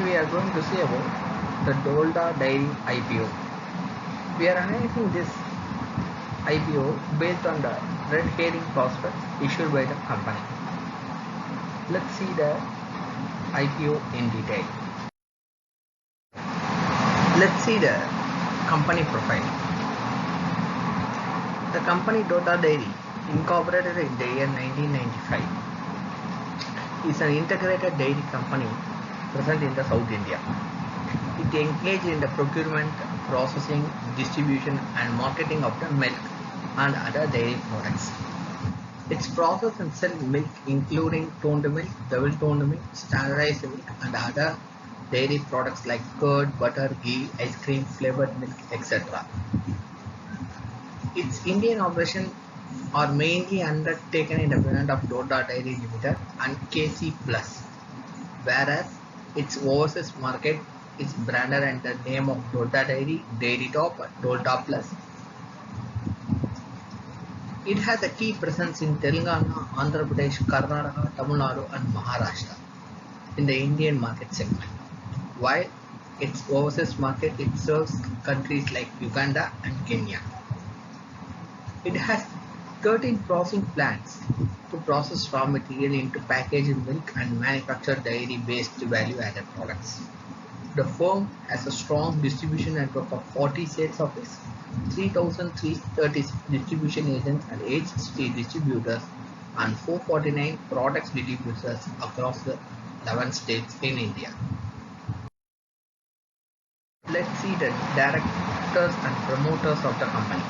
Today we are going to see about the Dolda Dairy IPO. We are analyzing this IPO based on the red herring prospects issued by the company. Let's see the IPO in detail. Let's see the company profile. The company Dolda Dairy, incorporated in the year 1995, is an integrated dairy company present in the South India. It engaged in the procurement, processing, distribution and marketing of the milk and other dairy products. Its process and sell milk including toned milk, double toned milk, standardized milk and other dairy products like curd, butter, ghee, ice cream, flavored milk, etc. Its Indian operations are mainly undertaken in the brand of Dolda Dairy Limited and KC Plus, whereas its overseas market is branded under the name of Dolda Dairy, Dairy Top, and Dolda Plus. It has a key presence in Telangana, Andhra Pradesh, Karnataka, Tamil Nadu, and Maharashtra in the Indian market segment, while its overseas market it serves countries like Uganda and Kenya. It has 13 processing plants to process raw material into packaged milk and manufacture dairy-based value-added products. The firm has a strong distribution network of 40 sales offices, 3,330 distribution agents and 860 distributors and 449 products distributors across the 11 states in India. Let's see the directors and promoters of the company.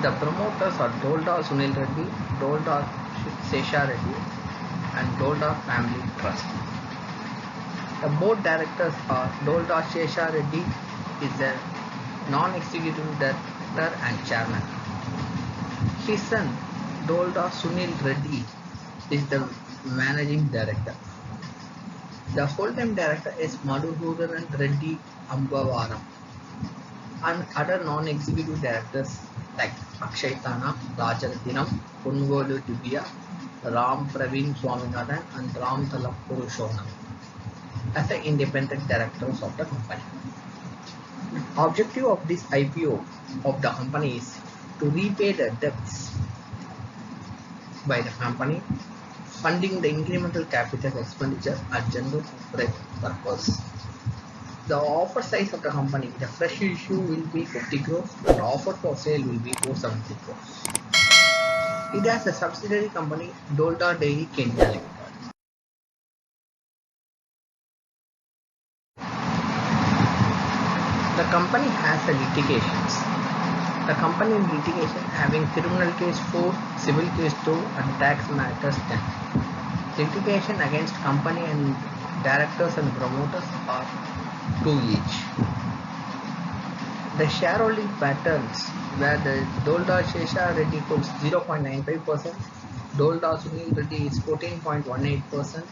The promoters are Dolda Sunil Reddy, Dolda Sesha Reddy and Dolda Family Trust. The board directors are Dolda Sesha Reddy is the non-executive director and chairman. His son Dolda Sunil Reddy is the managing director. The full-time director is Madhusudan Reddy Ambavaram and other non-executive directors like Akshay Tana, Rajarathinam, Pungolu Divya, Ram Praveen Swaminathan and Ram Talak Purushonam as the independent directors of the company. The objective of this IPO of the company is to repay the debts by the company, funding the incremental capital expenditure and general corporate purpose. The offer size of the company, the fresh issue will be 50 crores and offer for sale will be 470 crores. It has a subsidiary company, Dolda Dairy Kenya Limited. The company has a litigations. The company in litigation having criminal case 4, civil case 2 and tax matters 10. Litigation against company and directors and promoters are 2 each. The shareholding patterns where the Dolda Sesha Reddy holds 0.95%, Dolda Sunil Reddy is 14.18%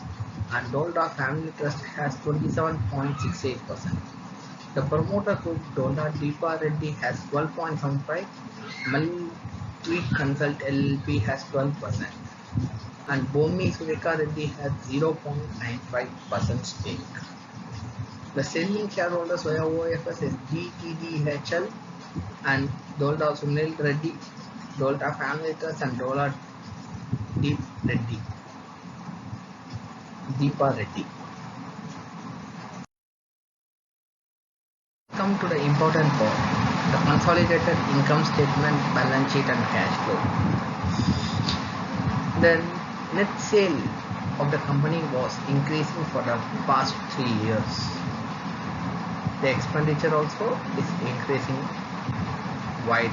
and Dolda Family Trust has 27.68%. The promoter group Dolda Deepa Reddy has 12.75%, Multi Consult LLP has 12% and Bomi Sureka Reddy has 0.95% stake. The selling shareholders via OFS is DTDHL and Dolda Sunil Reddy, Dolda Family Trust and Dolda Deepa Reddy. Come to the important part, the consolidated income statement, balance sheet and cash flow. The net sale of the company was increasing for the past 3 years. The expenditure also is increasing wide.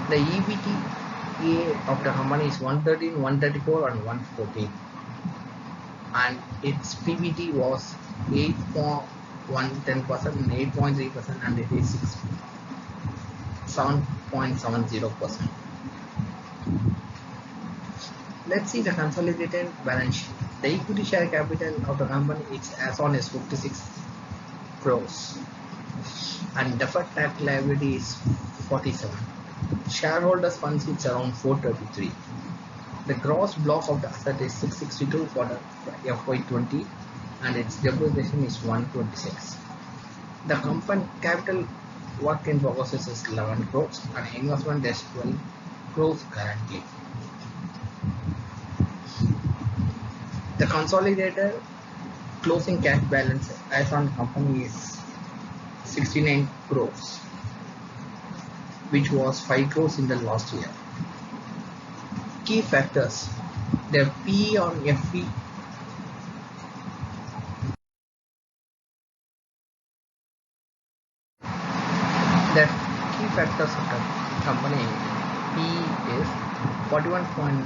The EBITDA of the company is 113, 134 and 114 and its PBT was 8.10% and 8.3% and it is 7.70%. Let's see the consolidated balance sheet. The equity share capital of the company is as on is 56 crores and deferred tax liability is 47. Shareholders funds is around 433. The gross block of the asset is 662 for the FY20 and its depreciation is 126. The company capital work in progress is 11 crores and investment is 12 crores currently. The consolidated closing cash balance as on company is 69 crores, which was 5 crores in the last year. Key factors: the PE on FE, the key factors of the company PE is 41.9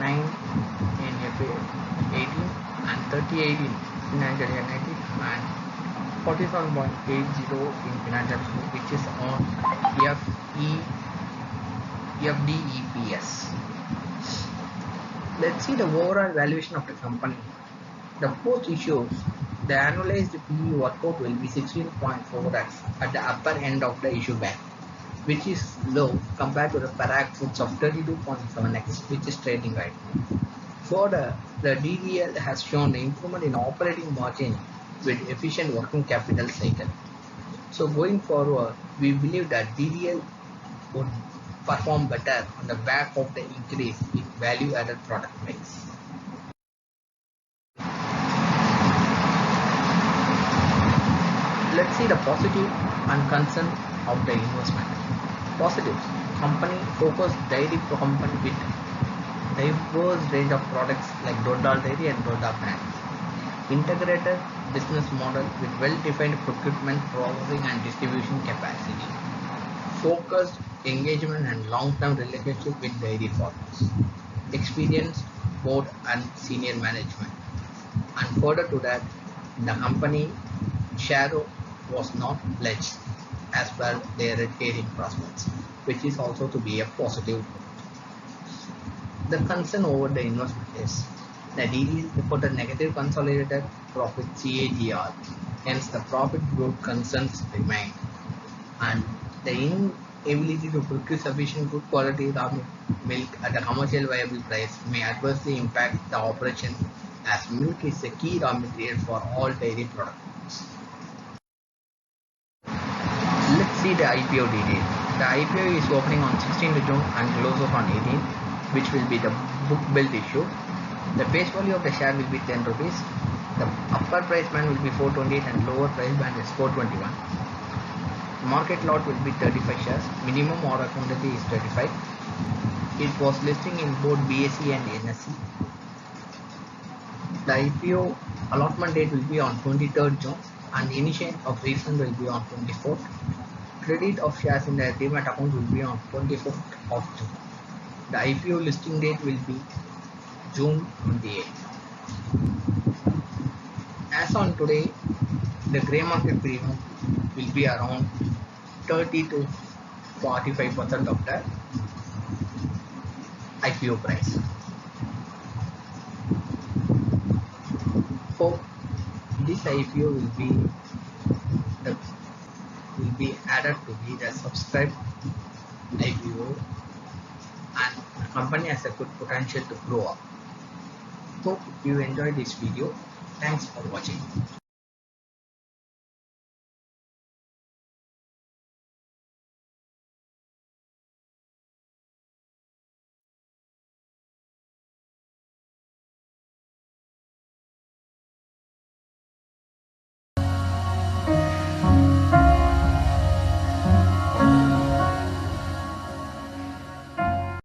in FA 18 and 38 in financial year 19 and 47.80 in financial year, which is on FDEPS. Let's see the overall valuation of the company. The post issues, the annualized PE workout will be 16.4x at the upper end of the issue band, which is low compared to the Parag Foods of 32.7x, which is trading right now. Further, the DDL has shown improvement in operating margin with efficient working capital cycle. So going forward, we believe that DDL would perform better on the back of the increase in value-added product mix. Let's see the positive and concern of the investment. Positives: company focused dairy company with diverse range of products like Dodal Dairy and Dodal brands. Integrated business model with well-defined procurement, processing and distribution capacity. Focused engagement and long-term relationship with dairy farmers. Experienced board and senior management. And further to that, the company share was not pledged as per their trading prospects, which is also to be a positive. The concern over the investment is the DDL reported negative consolidated profit CAGR, hence the profit growth concerns remain, and the inability to procure sufficient good quality raw milk at a commercial viable price may adversely impact the operation, as milk is a key raw material for all dairy products. Let's see the IPO detail. The IPO is opening on 16th June and closes on 18th, which will be the book build issue. The face value of the share will be 10 rupees. The upper price band will be 428 and lower price band is 421. Market lot will be 35 shares. Minimum order quantity is 35. It was listing in both BSE and NSE. The IPO allotment date will be on 23rd June and initiation of refund will be on 24th. Credit of shares in the demat account will be on 25th of June. The IPO listing date will be June 28th. As on today, the grey market premium will be around 30 to 45% of the IPO price. Hope this IPO will be added to be the subscribed IPO, and the company has a good potential to grow up. Hope you enjoyed this video. Thanks for watching.